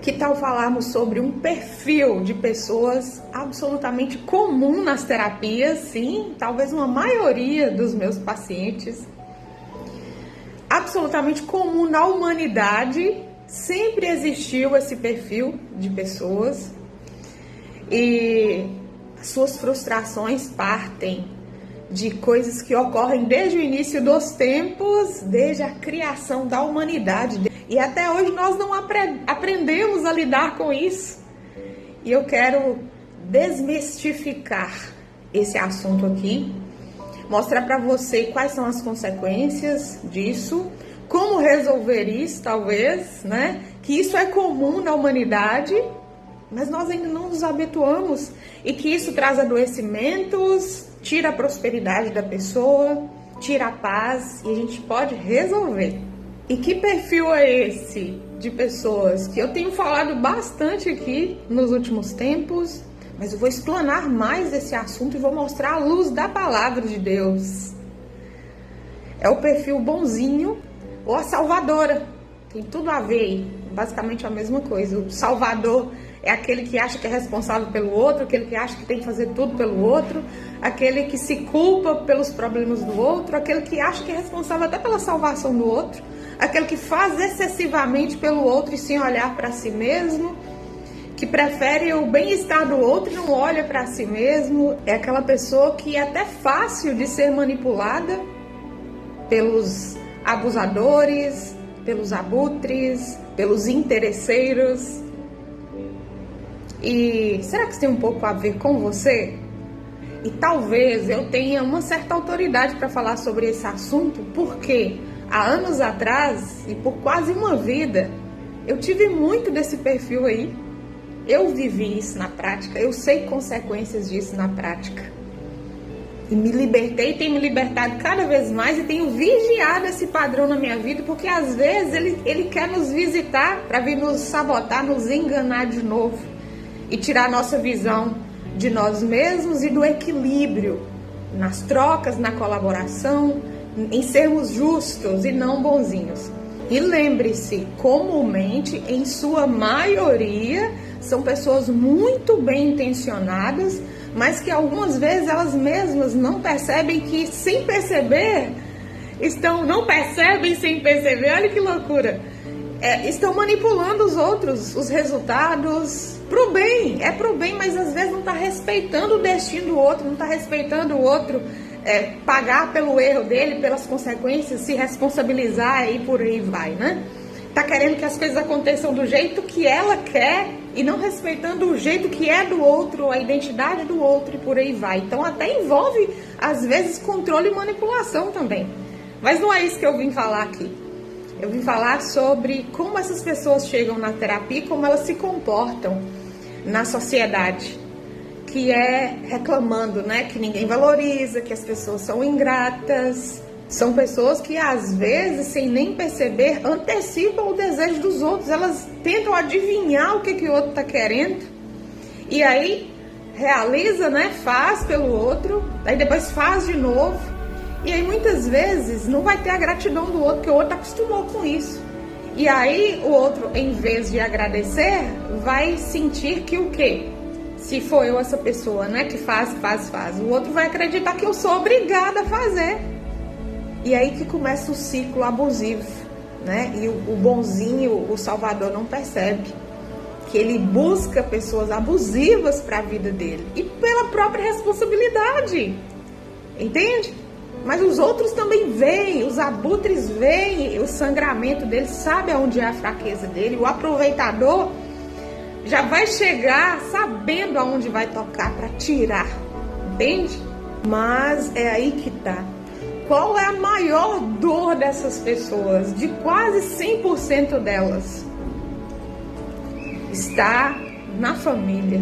Que tal falarmos sobre um perfil de pessoas absolutamente comum nas terapias? Sim, talvez uma maioria dos meus pacientes. Absolutamente comum na humanidade, sempre existiu esse perfil de pessoas e suas frustrações partem de coisas que ocorrem desde o início dos tempos, desde a criação da humanidade. E até hoje nós não aprendemos a lidar com isso. E eu quero desmistificar esse assunto aqui, mostrar para você quais são as consequências disso, como resolver isso, talvez, né? Que isso é comum na humanidade, mas nós ainda não nos habituamos e que isso traz adoecimentos, tira a prosperidade da pessoa, tira a paz e a gente pode resolver. E que perfil é esse de pessoas que eu tenho falado bastante aqui nos últimos tempos, mas eu vou explanar mais esse assunto e vou mostrar a luz da palavra de Deus. É o perfil bonzinho ou a salvadora. Tem tudo a ver, basicamente a mesma coisa. O salvador é aquele que acha que é responsável pelo outro, aquele que acha que tem que fazer tudo pelo outro, aquele que se culpa pelos problemas do outro, aquele que acha que é responsável até pela salvação do outro, aquele que faz excessivamente pelo outro e sem olhar para si mesmo, que prefere o bem-estar do outro e não olha para si mesmo. É aquela pessoa que é até fácil de ser manipulada pelos abusadores, pelos abutres, pelos interesseiros. E será que isso tem um pouco a ver com você? E talvez eu tenha uma certa autoridade para falar sobre esse assunto, porque há anos atrás, e por quase uma vida, eu tive muito desse perfil aí. Eu vivi isso na prática, eu sei consequências disso na prática. E me libertei, tenho me libertado cada vez mais e tenho vigiado esse padrão na minha vida, porque às vezes ele quer nos visitar para vir nos sabotar, nos enganar de novo e tirar a nossa visão de nós mesmos e do equilíbrio nas trocas, na colaboração, em sermos justos e não bonzinhos. E lembre-se, comumente, em sua maioria, são pessoas muito bem intencionadas, mas que algumas vezes elas mesmas não percebem que, sem perceber, não percebem sem perceber, olha que loucura, estão manipulando os outros, os resultados, pro bem, pro bem, mas às vezes não está respeitando o destino do outro, não está respeitando o outro, pagar pelo erro dele, pelas consequências, se responsabilizar e por aí vai, né? Tá querendo que as coisas aconteçam do jeito que ela quer e não respeitando o jeito que é do outro, a identidade do outro e por aí vai. Então até envolve, às vezes, controle e manipulação também. Mas não é isso que eu vim falar aqui. Eu vim falar sobre como essas pessoas chegam na terapia e como elas se comportam na sociedade, que é reclamando, né, que ninguém valoriza, que as pessoas são ingratas. São pessoas que, às vezes, sem nem perceber, antecipam o desejo dos outros. Elas tentam adivinhar o que o outro está querendo. E aí, realiza, né? Faz pelo outro. Aí depois faz de novo. E aí, muitas vezes, não vai ter a gratidão do outro, porque o outro acostumou com isso. E aí, o outro, em vez de agradecer, vai sentir que o quê? Se for eu essa pessoa, né? Que faz. O outro vai acreditar que eu sou obrigada a fazer. E aí que começa o ciclo abusivo, né? E o bonzinho, o salvador, não percebe que ele busca pessoas abusivas para a vida dele e pela própria responsabilidade, entende? Mas os outros também veem, os abutres veem o sangramento dele, sabe aonde é a fraqueza dele. O aproveitador já vai chegar sabendo aonde vai tocar para tirar, entende? Mas é aí que tá. Qual é a maior dor dessas pessoas? De quase 100% delas está na família,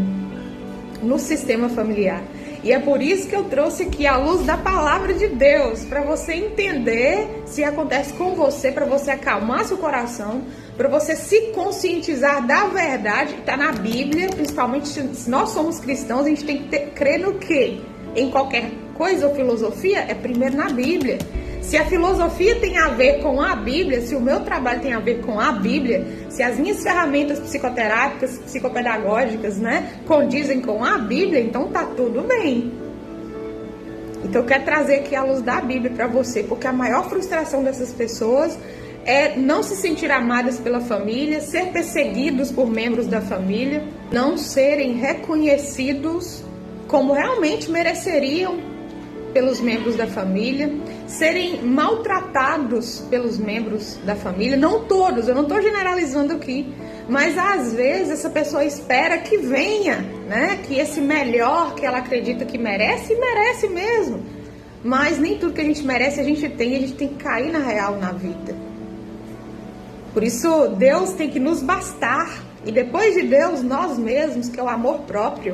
no sistema familiar. E é por isso que eu trouxe aqui a luz da palavra de Deus, para você entender se acontece com você, para você acalmar seu coração, para você se conscientizar da verdade que está na Bíblia. Principalmente se nós somos cristãos, a gente tem que crer no quê? Em qualquer coisa ou filosofia, é primeiro na Bíblia. Se a filosofia tem a ver com a Bíblia, se o meu trabalho tem a ver com a Bíblia, se as minhas ferramentas psicoterápicas, psicopedagógicas, né, condizem com a Bíblia, então tá tudo bem. Então eu quero trazer aqui a luz da Bíblia para você, porque a maior frustração dessas pessoas é não se sentir amadas pela família, ser perseguidos por membros da família, não serem reconhecidos como realmente mereceriam pelos membros da família, serem maltratados pelos membros da família, não todos, eu não estou generalizando aqui, mas às vezes essa pessoa espera que venha, né, que esse melhor que ela acredita que merece, merece mesmo, mas nem tudo que a gente merece a gente tem que cair na real na vida. Por isso Deus tem que nos bastar, e depois de Deus, nós mesmos, que é o amor próprio.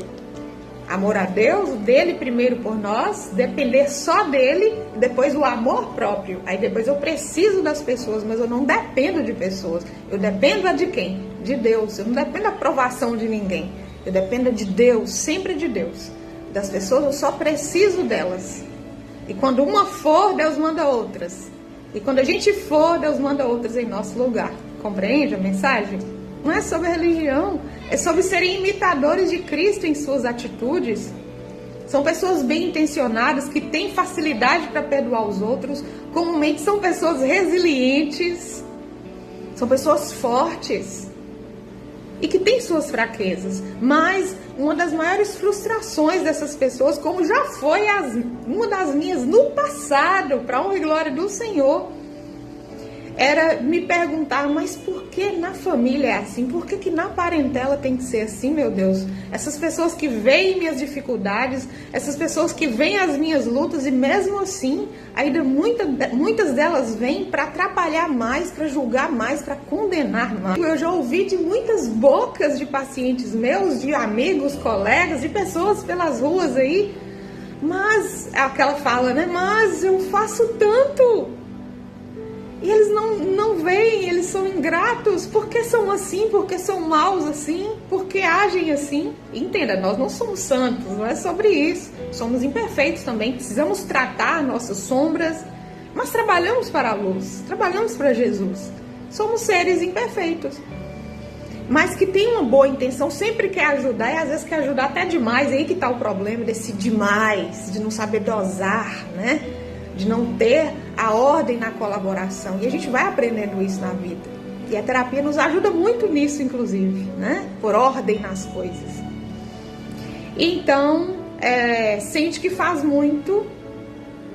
Amor a Deus, dele primeiro por nós, depender só dele, depois o amor próprio. Aí depois eu preciso das pessoas, mas eu não dependo de pessoas. Eu dependo de quem? De Deus. Eu não dependo da aprovação de ninguém. Eu dependo de Deus, sempre de Deus. Das pessoas eu só preciso delas. E quando uma for, Deus manda outras. E quando a gente for, Deus manda outras em nosso lugar. Compreende a mensagem? Não é sobre religião, é sobre serem imitadores de Cristo em suas atitudes. São pessoas bem intencionadas, que têm facilidade para perdoar os outros. Comumente são pessoas resilientes, são pessoas fortes e que têm suas fraquezas. Mas uma das maiores frustrações dessas pessoas, como já foi uma das minhas no passado, para a honra e glória do Senhor, era me perguntar, mas por que na família é assim? Por que na parentela tem que ser assim, meu Deus? Essas pessoas que veem minhas dificuldades, essas pessoas que veem as minhas lutas, e mesmo assim, ainda muitas delas vêm para atrapalhar mais, para julgar mais, para condenar mais. Eu já ouvi de muitas bocas de pacientes meus, de amigos, colegas, de pessoas pelas ruas aí, mas, aquela fala, né? Mas eu faço tanto. E eles não veem, eles são ingratos. Por que são assim? Por que são maus assim? Por que agem assim? Entenda, nós não somos santos, não é sobre isso. Somos imperfeitos também, precisamos tratar nossas sombras, mas trabalhamos para a luz, trabalhamos para Jesus. Somos seres imperfeitos, mas que tem uma boa intenção, sempre quer ajudar, e às vezes quer ajudar até demais. Aí que está o problema desse demais, de não saber dosar, né? De não ter a ordem na colaboração. E a gente vai aprendendo isso na vida. E a terapia nos ajuda muito nisso, inclusive, né? Por ordem nas coisas. Então, sente que faz muito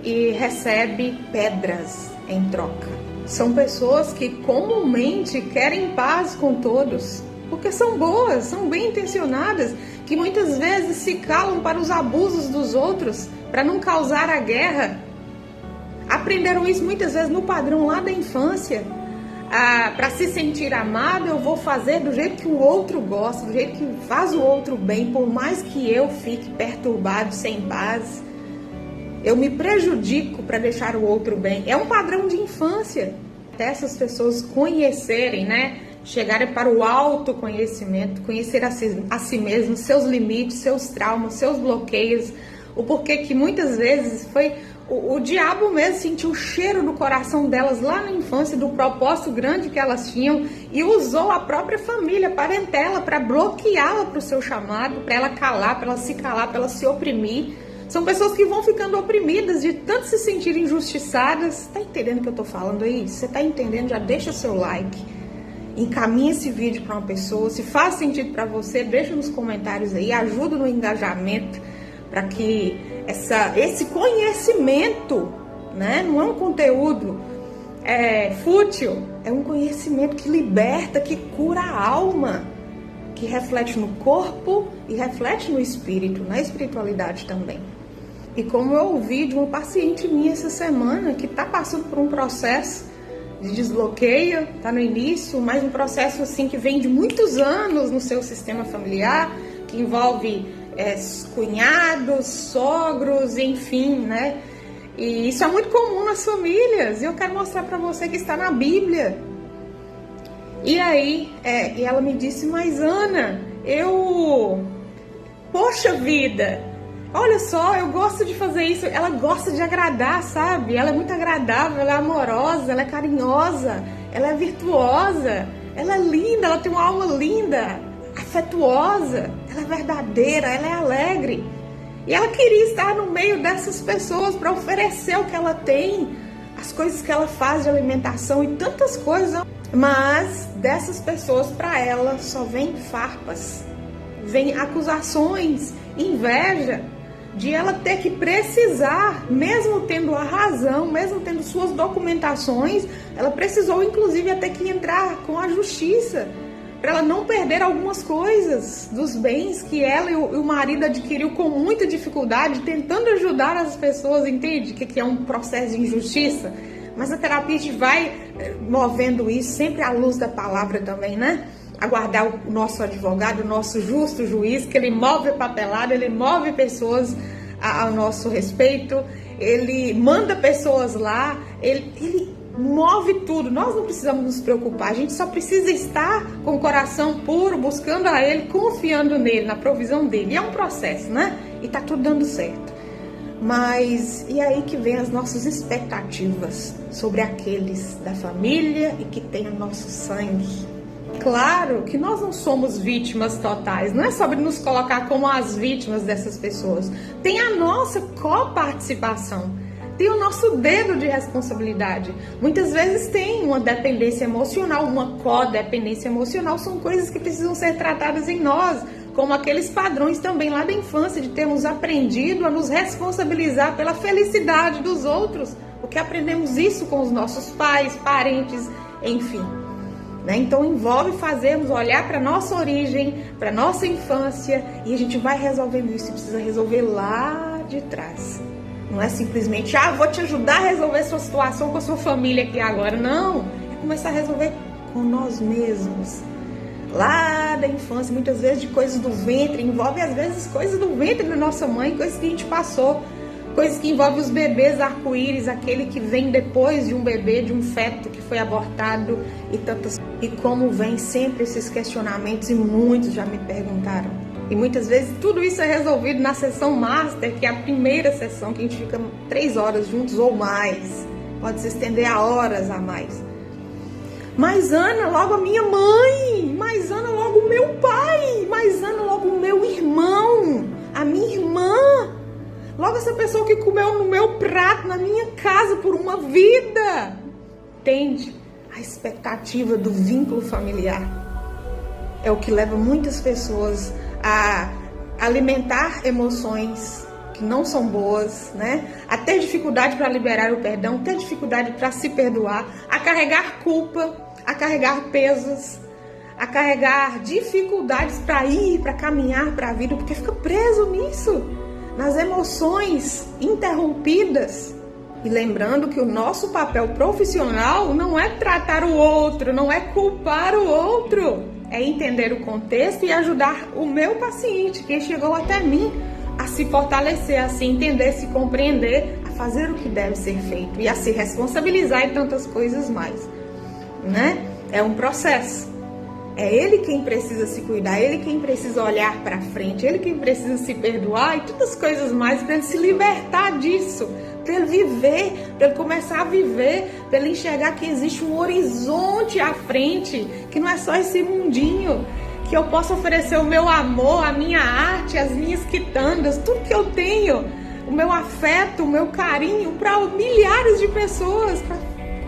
e recebe pedras em troca. São pessoas que comumente querem paz com todos, porque são boas, são bem intencionadas, que muitas vezes se calam para os abusos dos outros, para não causar a guerra. Aprenderam isso muitas vezes no padrão lá da infância. Para se sentir amado, eu vou fazer do jeito que o outro gosta, do jeito que faz o outro bem, por mais que eu fique perturbado, sem paz. Eu me prejudico para deixar o outro bem. É um padrão de infância. Até essas pessoas conhecerem, né? Chegarem para o autoconhecimento, conhecer a si mesmo, seus limites, seus traumas, seus bloqueios, o porquê que muitas vezes foi o diabo mesmo sentiu o cheiro do coração delas lá na infância, do propósito grande que elas tinham, e usou a própria família, a parentela, para bloqueá-la para o seu chamado, para ela calar, para ela se calar, para ela se oprimir. São pessoas que vão ficando oprimidas de tanto se sentirem injustiçadas. Está entendendo o que eu estou falando aí? Se você está entendendo, já deixa seu like. Encaminha esse vídeo para uma pessoa. Se faz sentido para você, deixa nos comentários aí. Ajuda no engajamento para que esse conhecimento, né, não é um conteúdo fútil, é um conhecimento que liberta, que cura a alma, que reflete no corpo e reflete no espírito, na espiritualidade também. E como eu ouvi de uma paciente minha essa semana, que está passando por um processo de desbloqueio, está no início, mas um processo assim que vem de muitos anos no seu sistema familiar, que envolve cunhados, sogros, enfim, né? E isso é muito comum nas famílias, e eu quero mostrar para você que está na Bíblia. E aí, e ela me disse, mas Ana, poxa vida, Olha só, eu gosto de fazer isso. Ela gosta de agradar, sabe? Ela é muito agradável, ela é amorosa, ela é carinhosa, ela é virtuosa, ela é linda, ela tem uma alma linda, afetuosa, ela é verdadeira, ela é alegre. E ela queria estar no meio dessas pessoas para oferecer o que ela tem, as coisas que ela faz de alimentação e tantas coisas. Mas dessas pessoas, para ela, só vem farpas, vem acusações, inveja, de ela ter que precisar, mesmo tendo a razão, mesmo tendo suas documentações, ela precisou inclusive até que entrar com a justiça, para ela não perder algumas coisas dos bens que ela e o marido adquiriu com muita dificuldade, tentando ajudar as pessoas, entende? Que é um processo de injustiça. Mas a terapia a gente vai movendo isso, sempre à luz da palavra também, né? Aguardar o nosso advogado, o nosso justo juiz, que ele move a papelada, ele move pessoas ao nosso respeito, ele manda pessoas lá, ele move tudo. Nós não precisamos nos preocupar, a gente só precisa estar com o coração puro, buscando a ele, confiando nele, na provisão dele. E é um processo, né? E tá tudo dando certo. Mas e aí que vem as nossas expectativas sobre aqueles da família e que têm o nosso sangue. Claro que nós não somos vítimas totais, não é sobre nos colocar como as vítimas dessas pessoas. Tem a nossa coparticipação, tem o nosso dedo de responsabilidade. Muitas vezes tem uma dependência emocional, uma codependência emocional, são coisas que precisam ser tratadas em nós, como aqueles padrões também lá da infância, de termos aprendido a nos responsabilizar pela felicidade dos outros, porque aprendemos isso com os nossos pais, parentes, enfim. Então envolve fazermos, olhar para a nossa origem, para a nossa infância, e a gente vai resolvendo isso, e precisa resolver lá de trás. Não é simplesmente, vou te ajudar a resolver sua situação com a sua família aqui agora. Não, é começar a resolver com nós mesmos. Lá da infância, muitas vezes de coisas do ventre, envolve às vezes coisas do ventre da nossa mãe, coisas que a gente passou, coisas que envolvem os bebês arco-íris, aquele que vem depois de um bebê, de um feto que foi abortado e tantas. E como vem sempre esses questionamentos, e muitos já me perguntaram. E muitas vezes tudo isso é resolvido na sessão master, que é a primeira sessão, que a gente fica 3 horas juntos ou mais. Pode se estender a horas a mais. Mas Ana, logo a minha mãe, mas Ana, logo o meu pai, mas Ana, logo o meu irmão, a minha irmã, logo essa pessoa que comeu no meu prato, na minha casa por uma vida. Entende? A expectativa do vínculo familiar é o que leva muitas pessoas a alimentar emoções que não são boas, né? A ter dificuldade para liberar o perdão, ter dificuldade para se perdoar, a carregar culpa, a carregar pesos, a carregar dificuldades para caminhar para a vida, porque fica preso nisso, nas emoções interrompidas. E lembrando que o nosso papel profissional não é tratar o outro, não é culpar o outro, é entender o contexto e ajudar o meu paciente, que chegou até mim, a se fortalecer, a se entender, se compreender, a fazer o que deve ser feito e a se responsabilizar e tantas coisas mais, né? É um processo. É ele quem precisa se cuidar, ele quem precisa olhar para frente, ele quem precisa se perdoar e tantas coisas mais para ele se libertar disso, para ele viver, para ele começar a viver, para ele enxergar que existe um horizonte à frente, que não é só esse mundinho, que eu posso oferecer o meu amor, a minha arte, as minhas quitandas, tudo que eu tenho, o meu afeto, o meu carinho para milhares de pessoas, para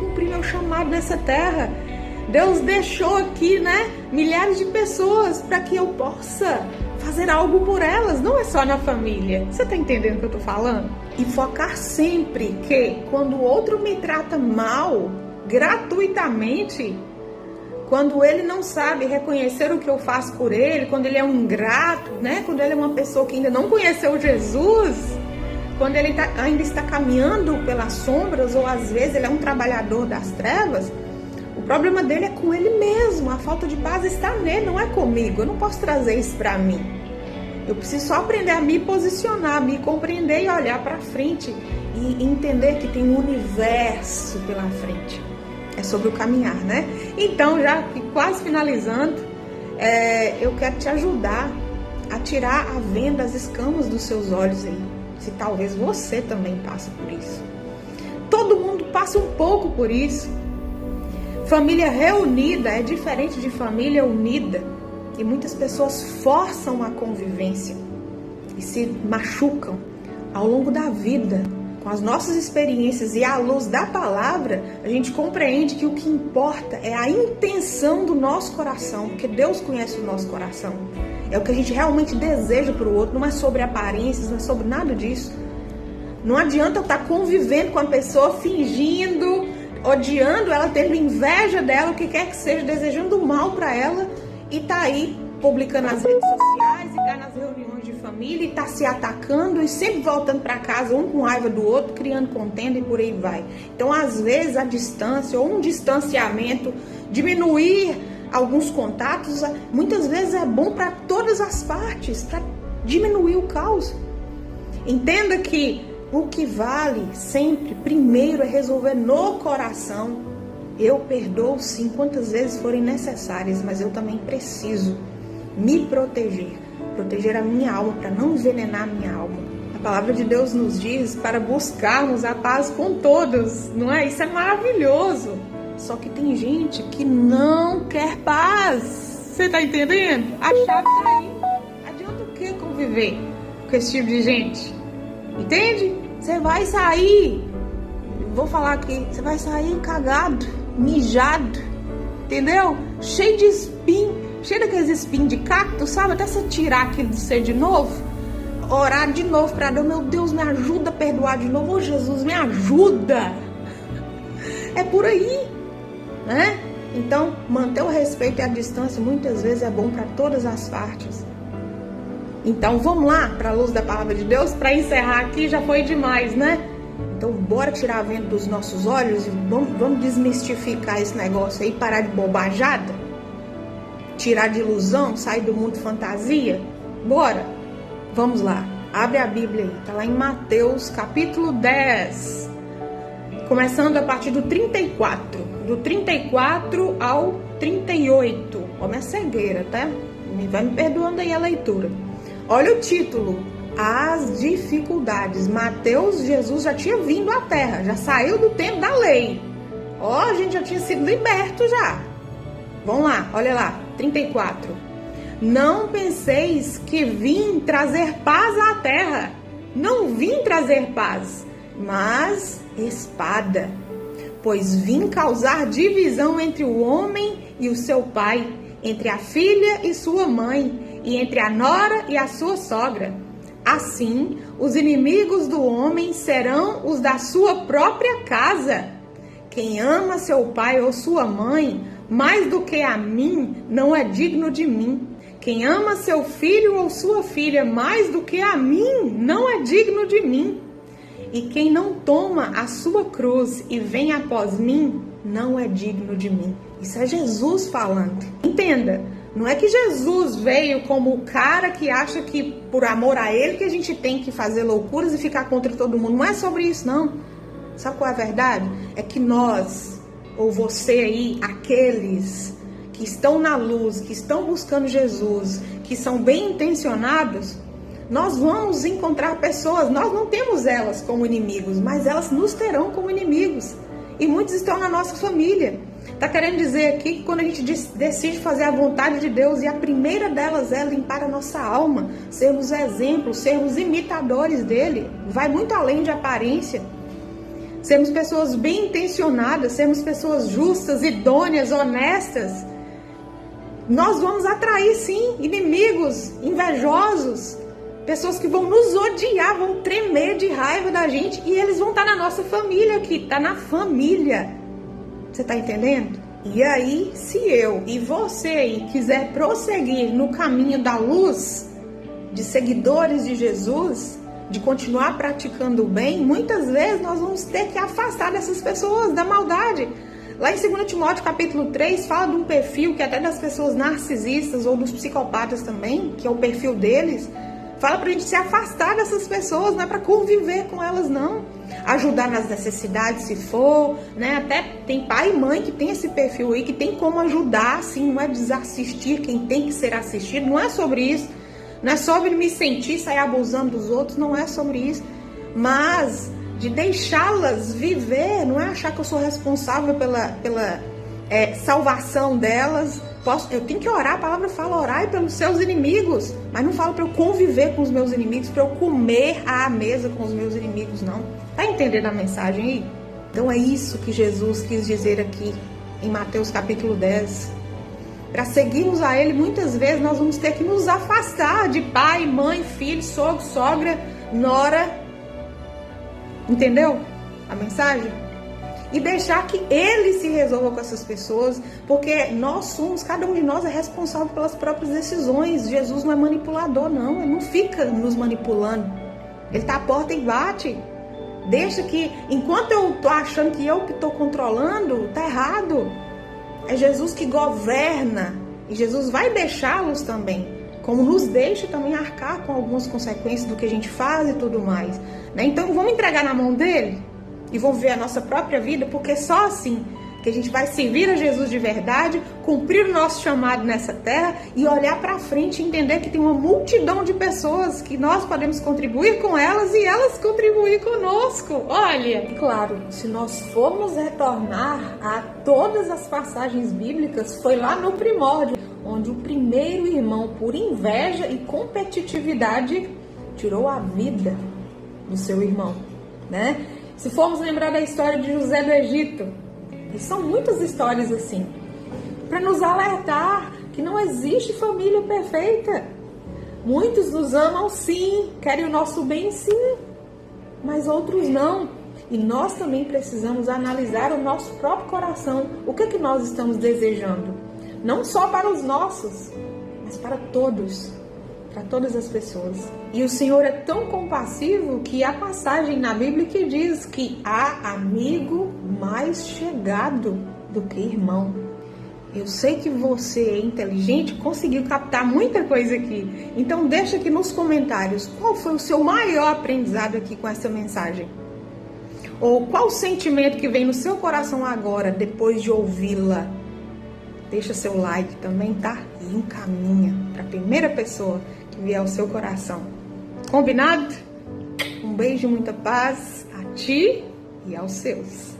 cumprir meu chamado nessa terra. Deus deixou aqui, né, milhares de pessoas para que eu possa fazer algo por elas, não é só na família. Você tá entendendo o que eu tô falando? E focar sempre que quando o outro me trata mal, gratuitamente, quando ele não sabe reconhecer o que eu faço por ele, quando ele é um ingrato, né, quando ele é uma pessoa que ainda não conheceu Jesus, quando ele ainda está caminhando pelas sombras, ou às vezes ele é um trabalhador das trevas, o problema dele é com ele mesmo, a falta de paz está nele, não é comigo. Eu não posso trazer isso para mim. Eu preciso só aprender a me posicionar, me compreender e olhar para frente e entender que tem um universo pela frente. É sobre o caminhar, né? Então, já quase finalizando, eu quero te ajudar a tirar a venda, as escamas dos seus olhos aí. Se talvez você também passe por isso. Todo mundo passa um pouco por isso. Família reunida é diferente de família unida. E muitas pessoas forçam a convivência e se machucam ao longo da vida. Com as nossas experiências e à luz da palavra, a gente compreende que o que importa é a intenção do nosso coração, porque Deus conhece o nosso coração. É o que a gente realmente deseja para o outro, não é sobre aparências, não é sobre nada disso. Não adianta eu estar convivendo com a pessoa, fingindo, odiando ela, tendo inveja dela, o que quer que seja, desejando mal para ela, e tá aí publicando nas redes sociais, e tá nas reuniões de família, e tá se atacando, e sempre voltando para casa, um com raiva do outro, criando contenda e por aí vai. Então, às vezes, a distância ou um distanciamento, diminuir alguns contatos, muitas vezes é bom para todas as partes, para diminuir o caos. Entenda que o que vale sempre, primeiro, é resolver no coração. Eu perdoo sim, quantas vezes forem necessárias, mas eu também preciso me proteger a minha alma, para não envenenar a minha alma. A palavra de Deus nos diz para buscarmos a paz com todos, não é? Isso é maravilhoso. Só que tem gente que não quer paz. Você tá entendendo? A chave tá aí. Adianta o que conviver com esse tipo de gente? Entende? Você vai sair, vou falar aqui, você vai sair cagado, mijado, entendeu? Cheio de espinho, cheio daqueles espinhos de cacto, sabe? Até você tirar aquilo de você de novo, orar de novo para Deus, meu Deus, me ajuda a perdoar de novo, ô Jesus, me ajuda. É por aí, né? Então, manter o respeito e a distância muitas vezes é bom para todas as partes. Então, vamos lá para a luz da palavra de Deus, para encerrar aqui, já foi demais, né? Então, bora tirar a venda dos nossos olhos e vamos desmistificar esse negócio aí, parar de bobajada, tirar de ilusão, sair do mundo fantasia. Bora! Vamos lá, abre a Bíblia aí, tá lá em Mateus capítulo 10, começando a partir do 34, do 34 ao 38. Ó, minha cegueira, tá? Vai me perdoando aí a leitura. Olha o título, as dificuldades. Mateus, Jesus já tinha vindo à terra, já saiu do tempo da lei. Ó, a gente já tinha sido liberto já. Vamos lá, olha lá, 34. Não penseis que vim trazer paz à terra. Não vim trazer paz, mas espada. Pois vim causar divisão entre o homem e o seu pai, entre a filha e sua mãe, e entre a nora e a sua sogra. Assim, os inimigos do homem serão os da sua própria casa. Quem ama seu pai ou sua mãe mais do que a mim, não é digno de mim. Quem ama seu filho ou sua filha mais do que a mim, não é digno de mim. E quem não toma a sua cruz e vem após mim, não é digno de mim. Isso é Jesus falando. Entenda, não é que Jesus veio como o cara que acha que por amor a ele que a gente tem que fazer loucuras e ficar contra todo mundo. Não é sobre isso, não. Sabe qual é a verdade? É que nós, ou você aí, aqueles que estão na luz, que estão buscando Jesus, que são bem intencionados, nós vamos encontrar pessoas, nós não temos elas como inimigos, mas elas nos terão como inimigos. E muitos estão na nossa família. Está querendo dizer aqui que quando a gente decide fazer a vontade de Deus, e a primeira delas é limpar a nossa alma, sermos exemplos, sermos imitadores dele, vai muito além de aparência. Sermos pessoas bem intencionadas, sermos pessoas justas, idôneas, honestas. Nós vamos atrair sim inimigos, invejosos, pessoas que vão nos odiar, vão tremer de raiva da gente, e eles vão estar na nossa família aqui, tá na família. Você tá entendendo? E aí, se eu e você aí quiser prosseguir no caminho da luz, de seguidores de Jesus, de continuar praticando o bem, muitas vezes nós vamos ter que afastar dessas pessoas da maldade. Lá em 2 Timóteo capítulo 3, fala de um perfil que até das pessoas narcisistas ou dos psicopatas também, que é o perfil deles, fala pra gente se afastar dessas pessoas, não é pra conviver com elas não. Ajudar nas necessidades se for, né? Até tem pai e mãe que tem esse perfil aí, que tem como ajudar, assim, não é desassistir quem tem que ser assistido, não é sobre isso. Não é sobre me sentir, sair abusando dos outros, não é sobre isso. Mas de deixá-las viver, não é achar que eu sou responsável pela salvação delas. Eu tenho que orar, a palavra fala, orai pelos seus inimigos, mas não fala para eu conviver com os meus inimigos, para eu comer à mesa com os meus inimigos, não. Tá entendendo a mensagem aí? Então é isso que Jesus quis dizer aqui em Mateus capítulo 10. Para seguirmos a Ele, muitas vezes nós vamos ter que nos afastar de pai, mãe, filho, sogro, sogra, nora. Entendeu a mensagem? E deixar que Ele se resolva com essas pessoas, porque cada um de nós é responsável pelas próprias decisões. Jesus não é manipulador, não. Ele não fica nos manipulando. Ele está à porta e bate. Deixa que, enquanto eu estou achando que eu que estou controlando, está errado. É Jesus que governa. E Jesus vai deixá-los também. Como nos deixa também arcar com algumas consequências do que a gente faz e tudo mais. Né? Então vamos entregar na mão dele? E vamos ver a nossa própria vida, porque só assim que a gente vai servir a Jesus de verdade, cumprir o nosso chamado nessa terra e olhar para frente e entender que tem uma multidão de pessoas que nós podemos contribuir com elas e elas contribuir conosco. Olha, e claro, se nós formos retornar a todas as passagens bíblicas, foi lá no primórdio, onde o primeiro irmão, por inveja e competitividade, tirou a vida do seu irmão, né? Se formos lembrar da história de José do Egito, e são muitas histórias assim, para nos alertar que não existe família perfeita. Muitos nos amam sim, querem o nosso bem sim, mas outros não. E nós também precisamos analisar o nosso próprio coração. O que é que nós estamos desejando? Não só para os nossos, mas para todos. Para todas as pessoas. E o Senhor é tão compassivo que há passagem na Bíblia que diz que há amigo mais chegado do que irmão. Eu sei que você é inteligente, conseguiu captar muita coisa aqui. Então deixa aqui nos comentários qual foi o seu maior aprendizado aqui com essa mensagem. Ou qual o sentimento que vem no seu coração agora, depois de ouvi-la. Deixa seu like também, tá? E encaminha para a primeira pessoa que vier ao seu coração. Combinado? Um beijo e muita paz a ti e aos seus.